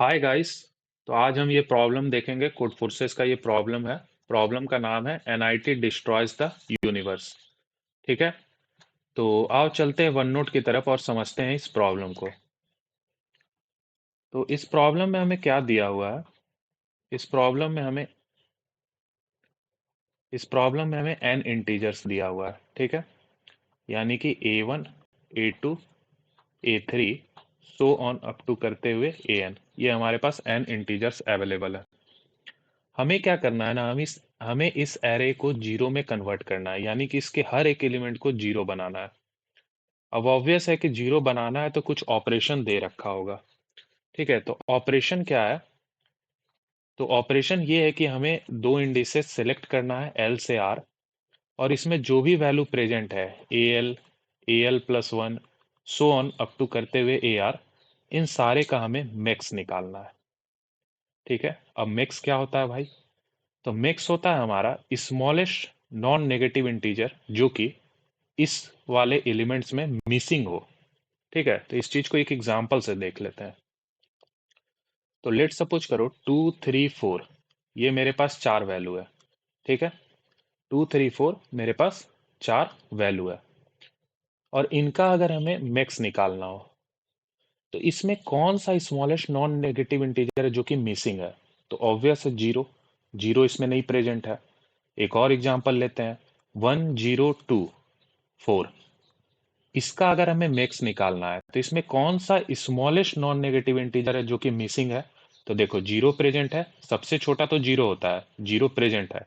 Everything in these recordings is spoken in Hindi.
Hi guys. तो आज हम ये प्रॉब्लम देखेंगे। कोड फोर्सेस का ये प्रॉब्लम है। प्रॉब्लम का नाम है एनआईटी डिस्ट्रॉयज द यूनिवर्स। ठीक है। तो आओ चलते हैं वन नोट की तरफ और समझते हैं इस प्रॉब्लम को। तो इस प्रॉब्लम में हमें एन इंटीजर्स दिया हुआ है। ठीक है। यानी कि A1, A2, A3 so on up to करते हुए An, ये हमारे पास एन इंटीजर्स अवेलेबल है। हमें क्या करना है ना, हमें इस एरे को जीरो में कन्वर्ट करना है, यानी कि इसके हर एक एलिमेंट को जीरो बनाना है। अब ऑब्वियस है कि जीरो बनाना है तो कुछ ऑपरेशन दे रखा होगा। ठीक है। तो ऑपरेशन क्या है? तो ऑपरेशन ये है कि हमें दो इंडिसेस सेलेक्ट करना है एल से आर, और इसमें जो भी वैल्यू प्रेजेंट है A L plus one so on up to करते हुए ए आर, इन सारे का हमें मैक्स निकालना है। ठीक है। अब मैक्स क्या होता है भाई? तो मैक्स होता है हमारा स्मॉलेस्ट नॉन नेगेटिव इंटीजर जो कि इस वाले एलिमेंट्स में मिसिंग हो। ठीक है। तो इस चीज को एक एग्जांपल से देख लेते हैं। तो लेट सपोज करो 2, 3, 4, ये मेरे पास चार वैल्यू है। ठीक है। 2, 3, 4 मेरे पास चार वैल्यू है, और इनका अगर हमें मैक्स निकालना हो तो इसमें कौन सा स्मॉलेस्ट नॉन नेगेटिव इंटीजर है जो कि मिसिंग है? तो ऑब्वियस है जीरो। जीरो इसमें नहीं प्रेजेंट है। एक और एग्जांपल लेते हैं, 1, 0, 2, 4। इसका अगर हमें मैक्स निकालना है तो इसमें कौन सा स्मॉलेस्ट नॉन नेगेटिव इंटीजर है जो कि मिसिंग है? तो देखो जीरो प्रेजेंट है, सबसे छोटा तो जीरो होता है, जीरो प्रेजेंट है।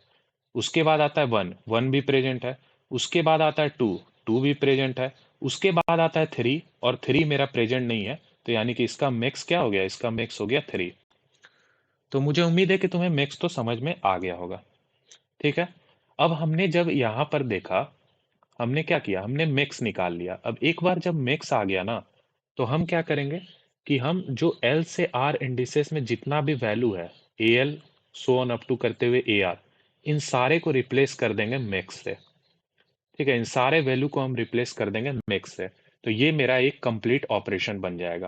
उसके बाद आता है वन, वन भी प्रेजेंट है। उसके बाद आता है टू, टू भी प्रेजेंट है। उसके बाद आता है थ्री, और थ्री मेरा प्रेजेंट नहीं है। तो यानी कि इसका मैक्स क्या हो गया? इसका मैक्स हो गया थ्री। तो मुझे उम्मीद है कि तुम्हें मैक्स तो समझ में आ गया होगा। ठीक है। अब हमने जब यहाँ पर देखा, हमने क्या किया, हमने मैक्स निकाल लिया। अब एक बार जब मैक्स आ गया ना, तो हम क्या करेंगे कि हम जो एल से आर इंडिसेस में जितना भी वैल्यू है, A L so on up to करते हुए ए आर, इन सारे को रिप्लेस कर देंगे मैक्स से। ठीक है। इन सारे वैल्यू को हम रिप्लेस कर देंगे मैक्स से। तो ये मेरा एक कंप्लीट ऑपरेशन बन जाएगा।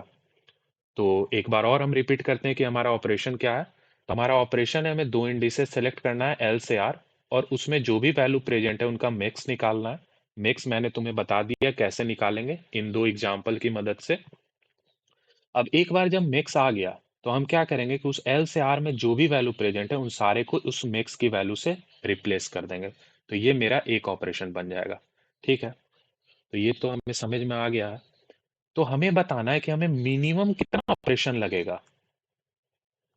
तो एक बार और हम रिपीट करते हैं कि हमारा ऑपरेशन क्या है। तो हमारा ऑपरेशन है, हमें दो इंडिसेस सेलेक्ट करना है एल से आर, और उसमें जो भी वैल्यू प्रेजेंट है उनका मैक्स निकालना है। मैक्स मैंने तुम्हें बता दिया कैसे निकालेंगे, इन दो एग्जाम्पल की मदद से। अब एक बार जब मैक्स आ गया तो हम क्या करेंगे कि उस एल से आर में जो भी वैल्यू प्रेजेंट है उन सारे को उस मैक्स की वैल्यू से रिप्लेस कर देंगे। तो ये मेरा एक ऑपरेशन बन जाएगा। ठीक है। तो ये तो हमें समझ में आ गया है। तो हमें बताना है कि हमें मिनिमम कितना ऑपरेशन लगेगा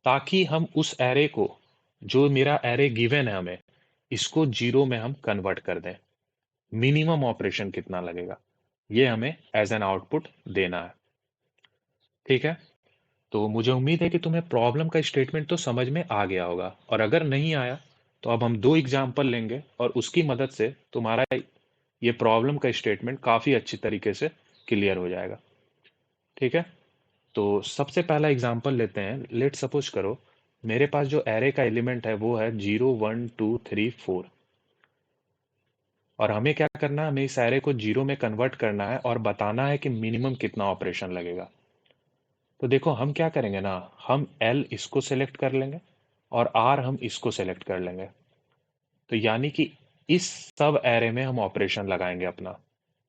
ताकि हम उस एरे को, जो मेरा एरे गिवन है हमें, इसको जीरो में हम कन्वर्ट कर दें। मिनिमम ऑपरेशन कितना लगेगा, ये हमें एज एन आउटपुट देना है। ठीक है। तो मुझे उम्मीद है कि तुम्हें प्रॉब्लम का स्टेटमेंट तो समझ में आ गया होगा, और अगर नहीं आया तो अब हम दो एग्जाम्पल लेंगे और उसकी मदद से तुम्हारा ये प्रॉब्लम का स्टेटमेंट काफ़ी अच्छी तरीके से क्लियर हो जाएगा। ठीक है। तो सबसे पहला एग्जाम्पल लेते हैं। लेट सपोज करो मेरे पास जो एरे का एलिमेंट है वो है 0, 1, 2, 3, 4, और हमें क्या करना है, हमें इस एरे को जीरो में कन्वर्ट करना है और बताना है कि मिनिमम कितना ऑपरेशन लगेगा। तो देखो हम क्या करेंगे ना, हम एल इसको सेलेक्ट कर लेंगे और आर हम इसको सेलेक्ट कर लेंगे। तो यानी कि इस सब एरे में हम ऑपरेशन लगाएंगे अपना।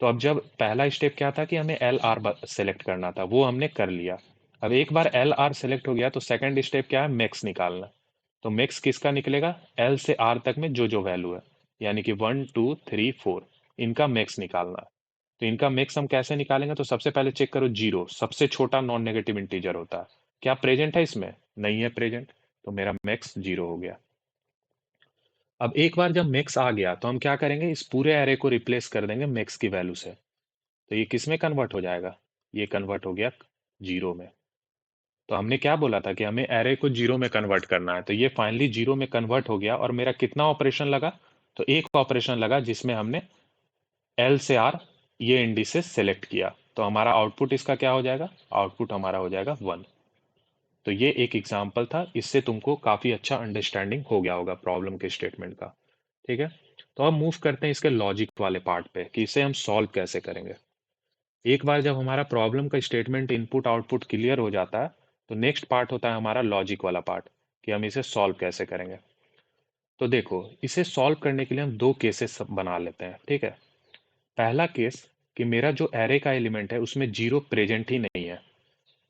तो अब जब पहला स्टेप क्या था कि हमें एल आर सेलेक्ट करना था, वो हमने कर लिया। अब एक बार एल आर सेलेक्ट हो गया तो सेकंड स्टेप क्या है, मैक्स निकालना। तो मैक्स किसका निकलेगा? एल से आर तक में जो जो वैल्यू है, यानी कि 1, 2, 3, 4, इनका मैक्स निकालना है। तो इनका मैक्स हम कैसे निकालेंगे? तो सबसे पहले चेक करो, जीरो सबसे छोटा नॉन नेगेटिव इंटीजर होता है, क्या प्रेजेंट है इसमें? नहीं है प्रेजेंट। तो मेरा मैक्स जीरो हो गया। अब एक बार जब मैक्स आ गया तो हम क्या करेंगे, इस पूरे एरे को रिप्लेस कर देंगे मैक्स की वैल्यू से। तो ये किस में कन्वर्ट हो जाएगा? ये कन्वर्ट हो गया जीरो में। तो हमने क्या बोला था कि हमें एरे को जीरो में कन्वर्ट करना है, तो ये फाइनली जीरो में कन्वर्ट हो गया। और मेरा कितना ऑपरेशन लगा? तो एक ऑपरेशन लगा जिसमें हमने एल से आर ये इंडिसेस सेलेक्ट किया। तो हमारा आउटपुट इसका क्या हो जाएगा? आउटपुट हमारा हो जाएगा वन। तो ये एक एग्जाम्पल था, इससे तुमको काफी अच्छा अंडरस्टैंडिंग हो गया होगा प्रॉब्लम के स्टेटमेंट का। ठीक है। तो अब मूव करते हैं इसके लॉजिक वाले पार्ट पे कि इसे हम सॉल्व कैसे करेंगे। एक बार जब हमारा प्रॉब्लम का स्टेटमेंट इनपुट आउटपुट क्लियर हो जाता है तो नेक्स्ट पार्ट होता है हमारा लॉजिक वाला पार्ट, कि हम इसे सॉल्व कैसे करेंगे। तो देखो, इसे सॉल्व करने के लिए हम दो केसेस बना लेते हैं, ठीक है। पहला केस कि मेरा जो एरे का एलिमेंट है उसमें जीरो प्रेजेंट ही नहीं है,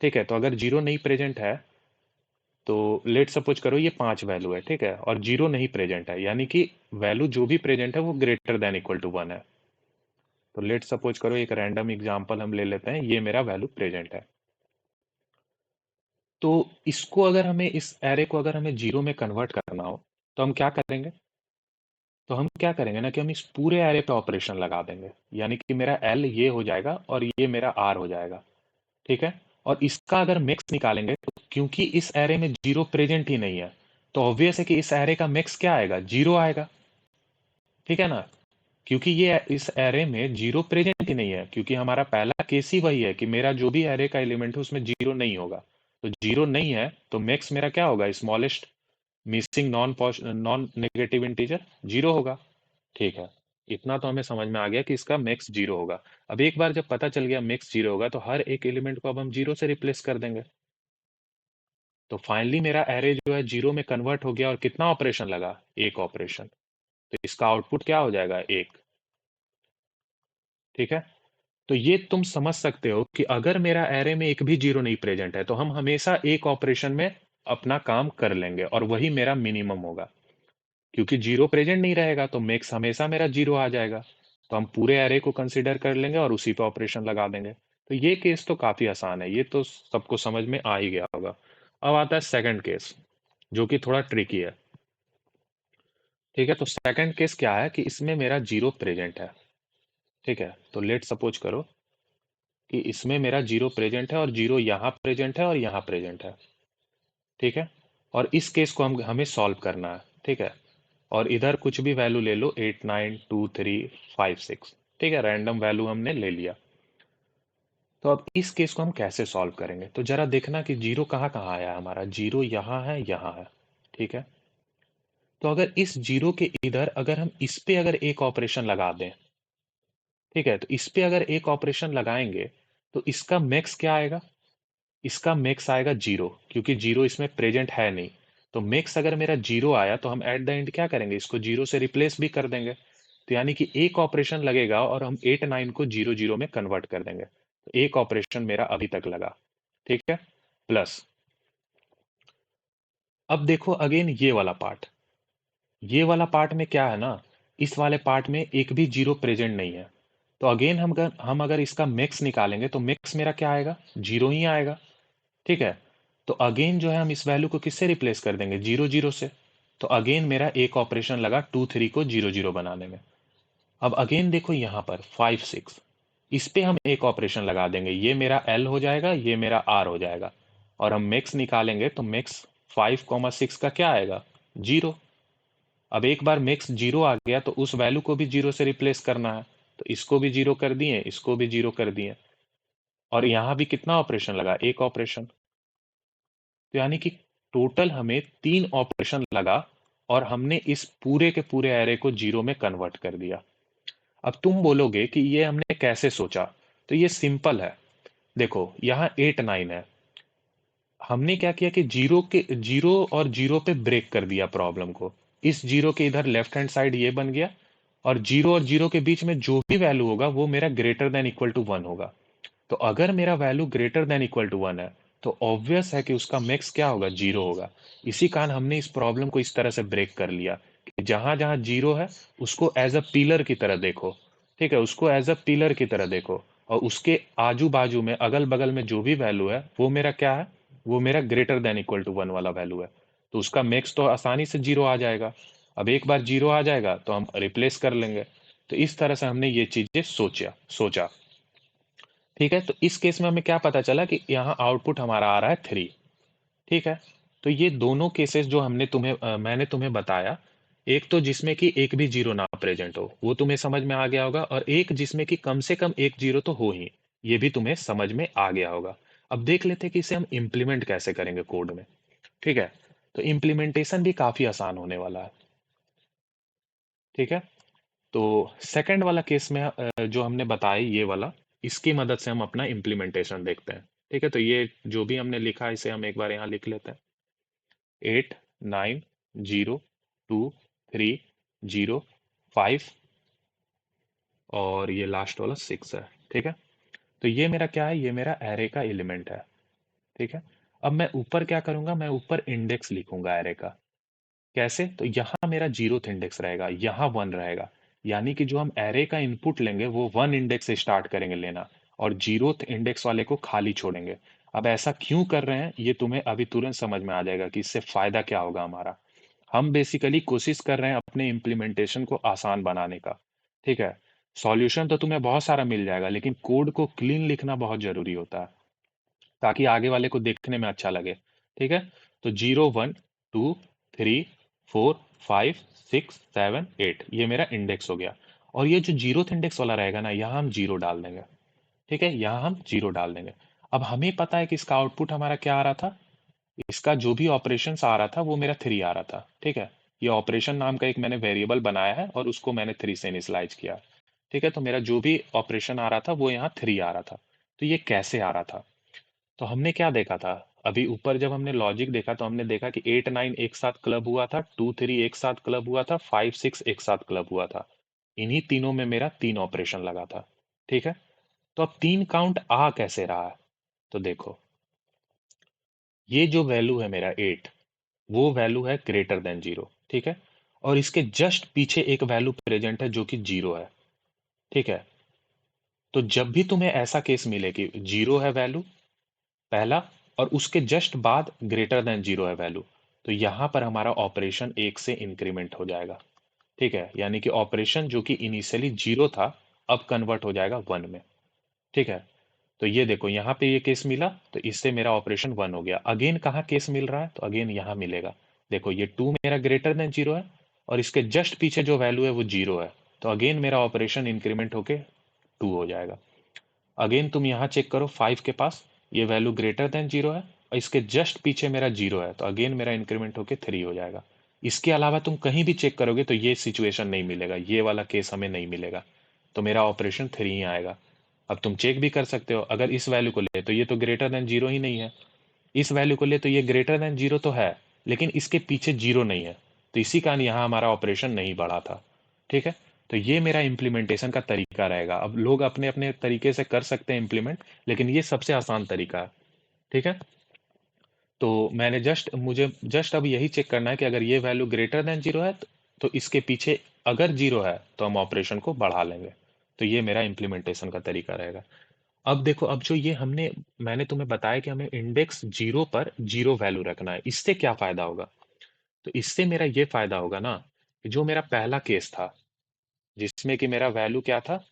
ठीक है। तो अगर जीरो नहीं प्रेजेंट है तो लेट सपोज करो ये 5 वैल्यू है, ठीक है, और जीरो नहीं प्रेजेंट है, यानी कि वैल्यू जो भी प्रेजेंट है वो ग्रेटर देन इक्वल टू 1 है। तो लेट सपोज करो एक रैंडम एग्जांपल हम ले लेते हैं, ये मेरा वैल्यू प्रेजेंट है। तो इसको अगर हमें, इस एरे को अगर हमें जीरो में कन्वर्ट करना हो तो हम क्या करेंगे? तो हम क्या करेंगे ना कि हम इस पूरे एरे पे ऑपरेशन लगा देंगे, यानी कि मेरा एल ये हो जाएगा और ये मेरा आर हो जाएगा, ठीक है। और इसका अगर मिक्स निकालेंगे तो क्योंकि इस एरे में जीरो प्रेजेंट ही नहीं है, तो ऑब्वियस है कि इस एरे का मिक्स क्या आएगा? जीरो आएगा, ठीक है ना। क्योंकि ये इस एरे में जीरो प्रेजेंट ही नहीं है, क्योंकि हमारा पहला केस ही वही है कि मेरा जो भी एरे का एलिमेंट है उसमें जीरो नहीं होगा। तो जीरो नहीं है तो मैक्स मेरा क्या होगा? Smallest missing non negative integer zero होगा, ठीक है। इतना तो हमें समझ में आ गया कि इसका मैक्स जीरो होगा। अब एक बार जब पता चल गया मैक्स जीरो होगा तो हर एक एलिमेंट को अब हम जीरो से रिप्लेस कर देंगे। तो फाइनली मेरा एरे जो है जीरो में कन्वर्ट हो गया, और कितना ऑपरेशन लगा? एक ऑपरेशन। तो इसका आउटपुट क्या हो जाएगा? एक, ठीक है। तो ये तुम समझ सकते हो कि अगर मेरा एरे में एक भी जीरो नहीं प्रेजेंट है तो हम हमेशा एक ऑपरेशन में अपना काम कर लेंगे, और वही मेरा मिनिमम होगा। क्योंकि जीरो प्रेजेंट नहीं रहेगा तो मैक्स हमेशा मेरा जीरो आ जाएगा। तो हम पूरे एरे को कंसीडर कर लेंगे और उसी पे ऑपरेशन लगा देंगे। तो ये केस तो काफी आसान है, ये तो सबको समझ में आ ही गया होगा। अब आता है सेकंड केस, जो कि थोड़ा ट्रिकी है, ठीक है। तो सेकंड केस क्या है कि इसमें मेरा जीरो प्रेजेंट है, ठीक है। तो लेट सपोज करो कि इसमें मेरा जीरो प्रेजेंट है और जीरो यहाँ प्रेजेंट है और यहाँ प्रेजेंट है, ठीक है। और इस केस को हमें सॉल्व करना है, ठीक है। और इधर कुछ भी वैल्यू ले लो, 8 9 2 3 5 6, ठीक है, रैंडम वैल्यू हमने ले लिया। तो अब इस केस को हम कैसे सॉल्व करेंगे? तो जरा देखना कि जीरो कहाँ कहाँ आया है हमारा। जीरो यहाँ है, यहाँ है, ठीक है। तो अगर इस जीरो के इधर अगर हम इस पे अगर एक ऑपरेशन लगा दें, ठीक है, तो इस पे अगर एक ऑपरेशन लगाएंगे तो इसका मैक्स क्या आएगा? इसका मैक्स आएगा जीरो, क्योंकि जीरो इसमें प्रेजेंट है नहीं। तो मैक्स अगर मेरा जीरो आया तो हम एट द एंड क्या करेंगे? इसको जीरो से रिप्लेस भी कर देंगे। तो यानी कि एक ऑपरेशन लगेगा और हम 8 9 को जीरो जीरो में कन्वर्ट कर देंगे। तो एक ऑपरेशन मेरा अभी तक लगा, ठीक है। प्लस अब देखो अगेन ये वाला पार्ट में क्या है ना, इस वाले पार्ट में एक भी जीरो प्रेजेंट नहीं है। तो अगेन हम अगर इसका मैक्स निकालेंगे तो मैक्स मेरा क्या आएगा? जीरो ही आएगा, ठीक है। तो अगेन जो है हम इस वैल्यू को किससे रिप्लेस कर देंगे? जीरो जीरो से। तो अगेन मेरा एक ऑपरेशन लगा 2 3 को जीरो जीरो बनाने में। अब अगेन देखो यहाँ पर 5 6, इस पे हम एक ऑपरेशन लगा देंगे, ये मेरा एल हो जाएगा, ये मेरा आर हो जाएगा। और हम मैक्स निकालेंगे तो मैक्स 5 6 का क्या आएगा? जीरो। अब एक बार मैक्स जीरो आ गया तो उस वैल्यू को भी जीरो से रिप्लेस करना है। तो इसको भी जीरो कर दिए, इसको भी जीरो कर दिए, और यहाँ भी कितना ऑपरेशन लगा? एक ऑपरेशन। तो यानी कि टोटल हमें 3 ऑपरेशन लगा, और हमने इस पूरे के पूरे एरे को जीरो में कन्वर्ट कर दिया। अब तुम बोलोगे कि ये हमने कैसे सोचा? तो ये सिंपल है। देखो यहाँ 8 9 है, हमने क्या किया कि जीरो और जीरो पे ब्रेक कर दिया प्रॉब्लम को। इस जीरो के इधर लेफ्ट हैंड साइड ये बन गया, और जीरो के बीच में जो भी वैल्यू होगा वो मेरा ग्रेटर देन इक्वल टू 1 होगा। तो अगर मेरा value greater than equal to 1 है तो ऑब्वियस है कि उसका मैक्स क्या होगा? जीरो होगा। इसी कारण हमने इस प्रॉब्लम को इस तरह से ब्रेक कर लिया कि जहां जहां जीरो है उसको एज अ पिलर की तरह देखो, ठीक है, उसको एज अ पिलर की तरह देखो। और उसके आजू बाजू में अगल बगल में जो भी वैल्यू है वो मेरा क्या है? वो मेरा ग्रेटर देन इक्वल टू 1 वाला वैल्यू है। तो उसका मैक्स तो आसानी से जीरो आ जाएगा। अब एक बार जीरो आ जाएगा तो हम रिप्लेस कर लेंगे। तो इस तरह से हमने ये चीजें सोचा, ठीक है। तो इस केस में हमें क्या पता चला कि यहाँ आउटपुट हमारा आ रहा है 3, ठीक है। तो ये दोनों केसेस जो मैंने तुम्हें बताया, एक तो जिसमें कि एक भी जीरो ना प्रेजेंट हो, वो तुम्हें समझ में आ गया होगा, और एक जिसमें कि कम से कम एक जीरो तो हो ही, ये भी तुम्हें समझ में आ गया होगा। अब देख लेते हैं कि इसे हम इम्प्लीमेंट कैसे करेंगे कोड में, ठीक है। तो इम्प्लीमेंटेशन भी काफी आसान होने वाला है, ठीक है। तो सेकंड वाला केस में जो हमने बताया ये वाला, इसकी मदद से हम अपना इम्प्लीमेंटेशन देखते हैं, ठीक है, तो ये जो भी हमने लिखा इसे हम एक बार यहाँ लिख लेते हैं। 8 9 0 2 3 0 5 और ये लास्ट वाला 6 है। ठीक है, तो ये मेरा क्या है, ये मेरा एरे का एलिमेंट है। ठीक है, अब मैं ऊपर क्या करूंगा, मैं ऊपर इंडेक्स लिखूंगा एरे का। कैसे, तो यहाँ मेरा जीरोथ इंडेक्स रहेगा, यहाँ वन रहेगा। यानी कि जो हम एरे का इनपुट लेंगे वो वन इंडेक्स से स्टार्ट करेंगे लेना, और जीरोथ इंडेक्स वाले को खाली छोड़ेंगे। अब ऐसा क्यों कर रहे हैं ये तुम्हें अभी तुरंत समझ में आ जाएगा कि इससे फायदा क्या होगा हमारा। हम बेसिकली कोशिश कर रहे हैं अपने इम्प्लीमेंटेशन को आसान बनाने का। ठीक है, सॉल्यूशन तो तुम्हें बहुत सारा मिल जाएगा, लेकिन कोड को क्लीन लिखना बहुत जरूरी होता है, ताकि आगे वाले को देखने में अच्छा लगे। ठीक है, तो 0 1 2 3 4 5 6 7 8 ये मेरा इंडेक्स हो गया। और ये जो जीरोथ इंडेक्स वाला रहेगा ना, यहाँ हम जीरो डाल देंगे। ठीक है, यहाँ हम जीरो डाल देंगे। अब हमें पता है कि इसका आउटपुट हमारा क्या आ रहा था, इसका जो भी ऑपरेशन आ रहा था वो मेरा थ्री आ रहा था। ठीक है, ये ऑपरेशन नाम का एक मैंने वेरिएबल बनाया है और उसको मैंने थ्री से इनिशियलाइज किया। ठीक है, तो मेरा जो भी ऑपरेशन आ रहा था वो यहाँ थ्री आ रहा था। तो ये कैसे आ रहा था, तो हमने क्या देखा था, अभी ऊपर जब हमने लॉजिक देखा तो हमने देखा कि 8 9 एक साथ क्लब हुआ था, 2 3 एक साथ क्लब हुआ था, 5 6 एक साथ क्लब हुआ था। इन्हीं तीनों में मेरा तीन ऑपरेशन लगा था। ठीक है, तो अब तीन काउंट आ कैसे रहा है, तो देखो, ये जो वैल्यू है मेरा 8, वो वैल्यू है ग्रेटर देन जीरो। ठीक है, और इसके जस्ट पीछे एक वैल्यू प्रेजेंट है जो कि जीरो है। ठीक है, तो जब भी तुम्हें ऐसा केस मिले कि जीरो है वैल्यू पहला, और उसके जस्ट बाद ग्रेटर देन जीरो है वैल्यू, तो यहां पर हमारा ऑपरेशन एक से इंक्रीमेंट हो जाएगा। ठीक है, यानी कि ऑपरेशन जो कि इनिशियली जीरो था अब कन्वर्ट हो जाएगा वन में। ठीक है, तो ये देखो यहाँ पे ये केस मिला, तो इससे मेरा ऑपरेशन वन हो गया। अगेन कहाँ केस मिल रहा है, तो अगेन यहाँ मिलेगा। देखो ये टू मेरा ग्रेटर देन जीरो है, और इसके जस्ट पीछे जो वैल्यू है वो जीरो है, तो अगेन मेरा ऑपरेशन इंक्रीमेंट होके टू हो जाएगा। अगेन तुम यहाँ चेक करो, फाइव के पास ये वैल्यू ग्रेटर देन जीरो है, और इसके जस्ट पीछे मेरा जीरो है, तो अगेन मेरा इंक्रीमेंट होके थ्री हो जाएगा। इसके अलावा तुम कहीं भी चेक करोगे तो ये सिचुएशन नहीं मिलेगा, ये वाला केस हमें नहीं मिलेगा, तो मेरा ऑपरेशन थ्री ही आएगा। अब तुम चेक भी कर सकते हो, अगर इस वैल्यू को ले तो ये तो ग्रेटर देन जीरो ही नहीं है, इस वैल्यू को ले तो ये ग्रेटर देन जीरो तो है, लेकिन इसके पीछे जीरो नहीं है, तो इसी कारण यहाँ हमारा ऑपरेशन नहीं बढ़ा था। ठीक है, तो ये मेरा इम्प्लीमेंटेशन का तरीका रहेगा। अब लोग अपने अपने तरीके से कर सकते हैं इम्प्लीमेंट, लेकिन ये सबसे आसान तरीका है। ठीक है, तो मैंने मुझे जस्ट अब यही चेक करना है कि अगर ये वैल्यू ग्रेटर देन जीरो है तो इसके पीछे अगर जीरो है तो हम ऑपरेशन को बढ़ा लेंगे। तो ये मेरा इम्प्लीमेंटेशन का तरीका रहेगा। अब देखो, अब जो ये मैंने तुम्हें बताया कि हमें इंडेक्स जीरो पर जीरो वैल्यू रखना है, इससे क्या फायदा होगा, तो इससे मेरा ये फायदा होगा ना कि जो मेरा पहला केस था जिसमें कि मेरा वैल्यू क्या था,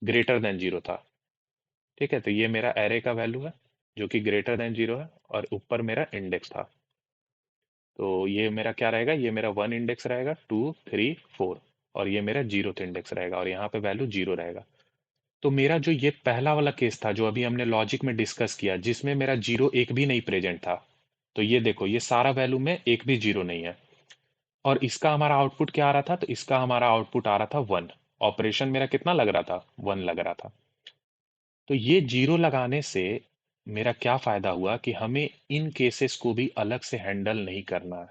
ग्रेटर देन जीरो था। ठीक है, तो ये मेरा एरे का वैल्यू है जो कि ग्रेटर देन जीरो है, और ऊपर मेरा इंडेक्स था। तो ये मेरा क्या रहेगा, ये मेरा वन इंडेक्स रहेगा, टू थ्री फोर, और ये मेरा जीरो इंडेक्स रहेगा, और यहाँ पे वैल्यू जीरो रहेगा। तो मेरा जो ये पहला वाला केस था जो अभी हमने लॉजिक में डिस्कस किया, जिसमें मेरा जीरो एक भी नहीं प्रेजेंट था, तो ये देखो ये सारा वैल्यू में एक भी जीरो नहीं है, और इसका हमारा आउटपुट क्या आ रहा था, तो इसका हमारा आउटपुट आ रहा था वन। ऑपरेशन मेरा कितना लग रहा था, वन लग रहा था। तो ये जीरो लगाने से मेरा क्या फायदा हुआ कि हमें इन केसेस को भी अलग से हैंडल नहीं करना है।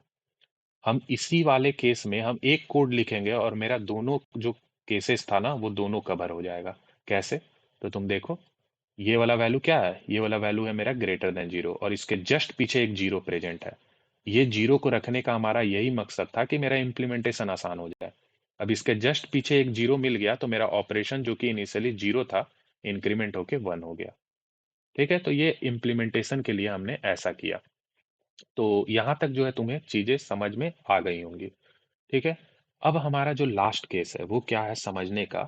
हम इसी वाले केस में हम एक कोड लिखेंगे और मेरा दोनों जो केसेस था ना वो दोनों कवर हो जाएगा। कैसे, तो तुम देखो, ये वाला वैल्यू क्या है, ये वाला वैल्यू है मेरा ग्रेटर देन जीरो, और इसके जस्ट पीछे एक जीरो प्रेजेंट है। ये जीरो को रखने का हमारा यही मकसद था कि मेरा इम्प्लीमेंटेशन आसान हो जाए। अब इसके जस्ट पीछे एक जीरो मिल गया तो मेरा ऑपरेशन जो कि इनिशियली जीरो था इंक्रीमेंट होके वन हो गया। ठीक है, तो ये इम्प्लीमेंटेशन के लिए हमने ऐसा किया। तो यहाँ तक जो है तुम्हें चीजें समझ में आ गई होंगी। ठीक है, अब हमारा जो लास्ट केस है वो क्या है समझने का,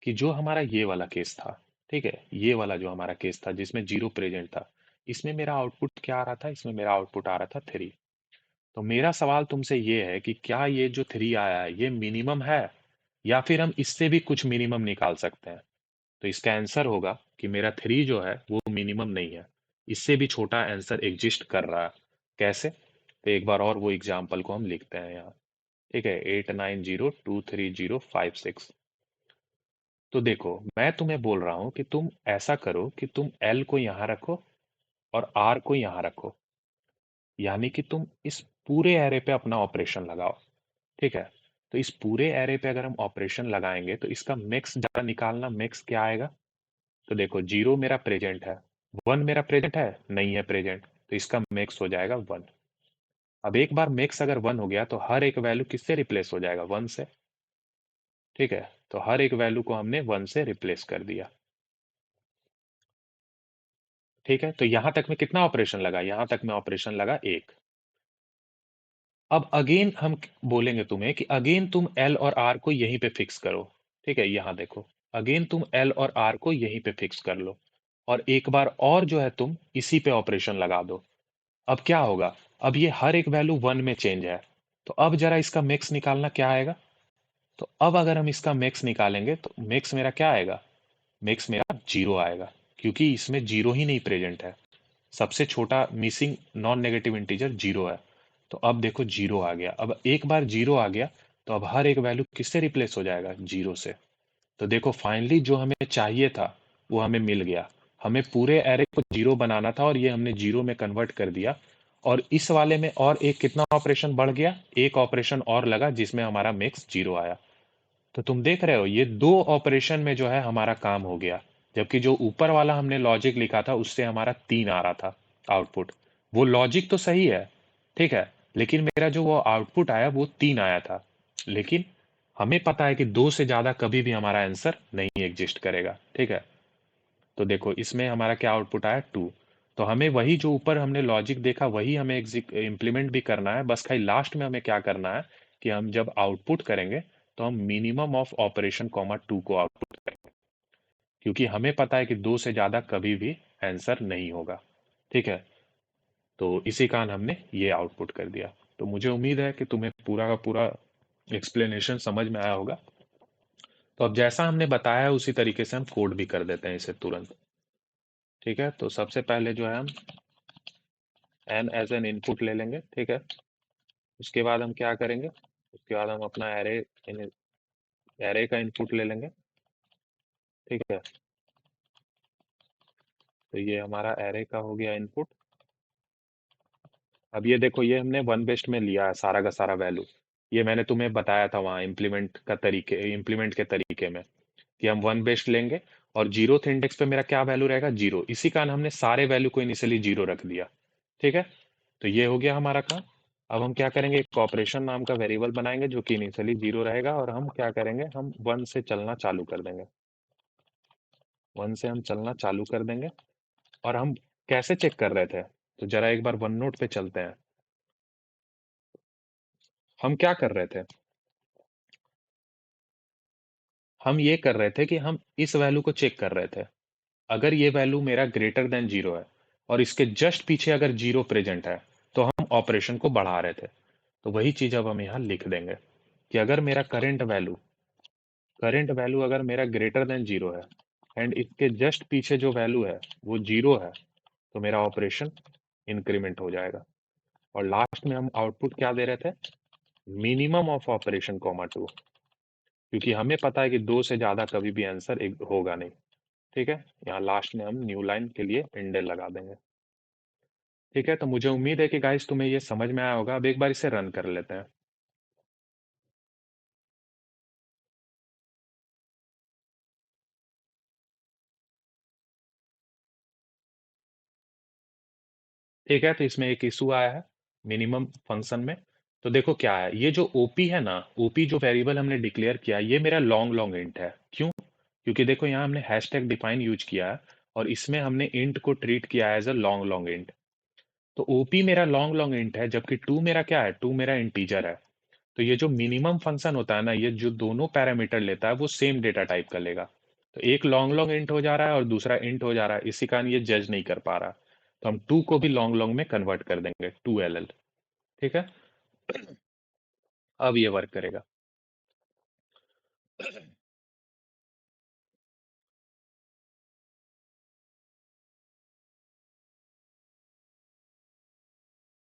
कि जो हमारा ये वाला केस था, ठीक है, ये वाला जो हमारा केस था जिसमें जीरो प्रेजेंट था, इसमें मेरा आउटपुट क्या आ रहा था, इसमें मेरा आउटपुट आ रहा था थ्री। तो मेरा सवाल तुमसे ये है कि क्या ये जो थ्री आया है ये मिनिमम है, या फिर हम इससे भी कुछ मिनिमम निकाल सकते हैं। तो इसका आंसर होगा कि मेरा थ्री जो है वो मिनिमम नहीं है, इससे भी छोटा आंसर एग्जिस्ट कर रहा है। कैसे, तो एक बार और वो एग्जाम्पल को हम लिखते हैं यहाँ। ठीक है, 8 9 0 2 3 0 5 6। तो देखो मैं तुम्हें बोल रहा हूँ कि तुम ऐसा करो कि तुम एल को यहाँ रखो, और आर को यहां रखो, यानी कि तुम इस पूरे एरे पे अपना ऑपरेशन लगाओ। ठीक है, तो इस पूरे एरे पे अगर हम ऑपरेशन लगाएंगे तो इसका मैक्स जरा निकालना, मैक्स क्या आएगा। तो देखो 0 मेरा प्रेजेंट है, 1 मेरा प्रेजेंट है नहीं है प्रेजेंट, तो इसका मैक्स हो जाएगा 1। अब एक बार मैक्स अगर 1 हो गया तो हर एक वैल्यू किससे रिप्लेस हो जाएगा, 1 से। ठीक है, तो हर एक वैल्यू को हमने 1 से रिप्लेस कर दिया। ठीक है, तो यहां तक में कितना ऑपरेशन लगा, यहां तक में ऑपरेशन लगा एक। अब अगेन हम बोलेंगे तुम्हें कि अगेन तुम एल और आर को यहीं पे फिक्स करो। ठीक है, यहां देखो, अगेन तुम एल और आर को यहीं पे फिक्स कर लो, और एक बार और जो है तुम इसी पे ऑपरेशन लगा दो। अब क्या होगा, अब ये हर एक वैल्यू 1 में चेंज है, तो अब जरा इसका मैक्स निकालना क्या आएगा। तो अब अगर हम इसका मैक्स निकालेंगे तो मैक्स मेरा क्या आएगा, मैक्स मेरा 0 आएगा, क्योंकि इसमें 0 ही नहीं प्रेजेंट है। सबसे छोटा मिसिंग नॉन नेगेटिव इंटीजर 0 है। तो अब देखो 0 आ गया, अब एक बार 0 आ गया तो अब हर एक वैल्यू किससे रिप्लेस हो जाएगा, 0 से। तो देखो फाइनली जो हमें चाहिए था वो हमें मिल गया। हमें पूरे एरे को 0 बनाना था और ये हमने 0 में कन्वर्ट कर दिया। और इस वाले में और एक कितना ऑपरेशन बढ़ गया, एक ऑपरेशन और लगा जिसमें हमारा मैक्स 0 आया। तो तुम देख रहे हो ये दो ऑपरेशन में जो है हमारा काम हो गया। जबकि जो ऊपर वाला हमने लॉजिक लिखा था उससे हमारा 3 आ रहा था आउटपुट। वो लॉजिक तो सही है, ठीक है, लेकिन मेरा जो वो आउटपुट आया वो 3 आया था। लेकिन हमें पता है कि 2 से ज़्यादा कभी भी हमारा आंसर नहीं एग्जिस्ट करेगा। ठीक है, तो देखो इसमें हमारा क्या आउटपुट आया, 2। तो हमें वही जो ऊपर हमने लॉजिक देखा वही हमें इम्प्लीमेंट भी करना है, बस खाली लास्ट में हमें क्या करना है कि हम जब आउटपुट करेंगे तो हम मिनिमम ऑफ ऑपरेशन कॉमा 2 को आउटपुट करेंगे, क्योंकि हमें पता है कि 2 से ज़्यादा कभी भी आंसर नहीं होगा। ठीक है, तो इसी कारण हमने ये आउटपुट कर दिया। तो मुझे उम्मीद है कि तुम्हें पूरा का पूरा एक्सप्लेनेशन समझ में आया होगा। तो अब जैसा हमने बताया है उसी तरीके से हम कोड भी कर देते हैं इसे तुरंत। ठीक है, तो सबसे पहले जो है हम एन एज एन इनपुट ले लेंगे। ठीक है, उसके बाद हम क्या करेंगे, उसके बाद हम अपना एरे, एरे का इनपुट ले लेंगे। ठीक है, तो ये हमारा एरे का हो गया इनपुट। अब ये देखो ये हमने वन बेस्ट में लिया है सारा का सारा वैल्यू। ये मैंने तुम्हें बताया था वहाँ इम्प्लीमेंट के तरीके में कि हम वन बेस्ट लेंगे और जीरोथ इंडेक्स पे मेरा क्या वैल्यू रहेगा, 0। इसी कारण हमने सारे वैल्यू को इनिशियली 0 रख दिया। ठीक है, तो ये हो गया हमारा काम। अब हम क्या करेंगे, एक ऑपरेशन नाम का वेरिएबल बनाएंगे जो कि इनिशियली 0 रहेगा, और हम क्या करेंगे, हम 1 से चलना चालू कर देंगे। 1 से हम चलना चालू कर देंगे। और हम कैसे चेक कर रहे थे, तो जरा एक बार वन नोट पे चलते हैं। हम क्या कर रहे थे, हम ये कर रहे थे कि हम इस वैल्यू को चेक कर रहे थे। अगर ये वैल्यू मेरा ग्रेटर देन 0 है और इसके जस्ट पीछे अगर 0 प्रेजेंट है तो हम ऑपरेशन को बढ़ा रहे थे। तो वही चीज अब हम यहाँ लिख देंगे कि अगर मेरा करंट वैल्यू अगर मेरा ग्रेटर देन 0 है एंड इसके जस्ट पीछे जो वैल्यू है वो 0 है, तो मेरा ऑपरेशन इंक्रीमेंट हो जाएगा। और लास्ट में हम आउटपुट क्या दे रहे थे, मिनिमम ऑफ ऑपरेशन कॉमा 2, क्योंकि हमें पता है कि 2 से ज्यादा कभी भी आंसर होगा नहीं। ठीक है, यहाँ लास्ट में हम न्यू लाइन के लिए इंडेल लगा देंगे। ठीक है, तो मुझे उम्मीद है कि गाइस तुम्हें ये समझ में आया होगा। अब एक बार इसे रन कर लेते हैं। ठीक है, तो इसमें एक इशू आया है मिनिमम फंक्शन में। तो देखो क्या है, ये जो ओपी है ना, ओपी जो वेरिएबल हमने डिक्लेयर किया ये मेरा लॉन्ग लॉन्ग इंट है। क्यों, क्योंकि देखो यहाँ हमने हैशटैग डिफाइन यूज किया है और इसमें हमने इंट को ट्रीट किया है as a long long int. तो ओपी मेरा लॉन्ग लॉन्ग इंट है, जबकि टू मेरा क्या है, टू मेरा इंटीजर है। तो ये जो मिनिमम फंक्शन होता है ना, ये जो दोनों पैरामीटर लेता है वो सेम डेटा टाइप का लेगा। तो एक लॉन्ग लॉन्ग इंट हो जा रहा है और दूसरा इंट हो जा रहा है, इसी कारण ये जज नहीं कर पा रहा। तो हम टू को भी लॉन्ग लॉन्ग में कन्वर्ट कर देंगे, 2ll। ठीक है, अब ये वर्क करेगा।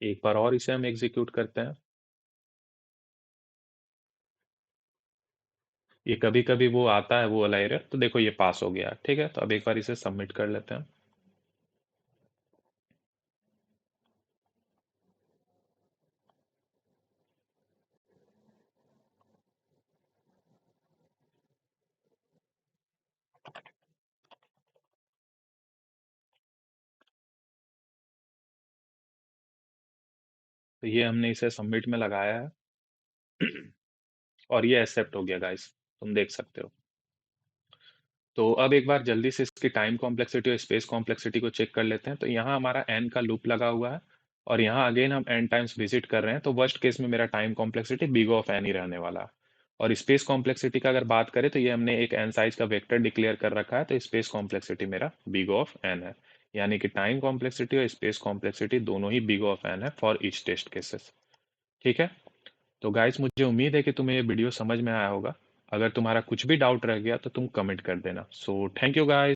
एक बार और इसे हम एग्जीक्यूट करते हैं। ये कभी कभी वो आता है वो वाला एरर, तो देखो ये पास हो गया। ठीक है, तो अब एक बार इसे सबमिट कर लेते हैं। तो ये हमने इसे सबमिट में लगाया है और ये एक्सेप्ट हो गया गाइस, तुम देख सकते हो। तो अब एक बार जल्दी से इसकी टाइम कॉम्प्लेक्सिटी और स्पेस कॉम्प्लेक्सिटी को चेक कर लेते हैं। तो यहाँ हमारा n का लूप लगा हुआ है और यहाँ अगेन हम n टाइम्स विजिट कर रहे हैं, तो वर्स्ट केस में मेरा time complexity big of n ही रहने वाला है। और स्पेस कॉम्प्लेक्सिटी का अगर बात करें तो ये हमने एक n साइज का वेक्टर डिक्लेयर कर रखा है, तो स्पेस कॉम्प्लेक्सिटी मेरा बिग ऑफ n है। यानी कि टाइम कॉम्प्लेक्सिटी और स्पेस कॉम्प्लेक्सिटी दोनों ही बिग ऑफ n है फॉर ईच टेस्ट केसेस। ठीक है। तो गाइस मुझे उम्मीद है कि तुम्हें ये वीडियो समझ में आया होगा। अगर तुम्हारा कुछ भी डाउट रह गया तो तुम कमेंट कर देना। So thank you guys.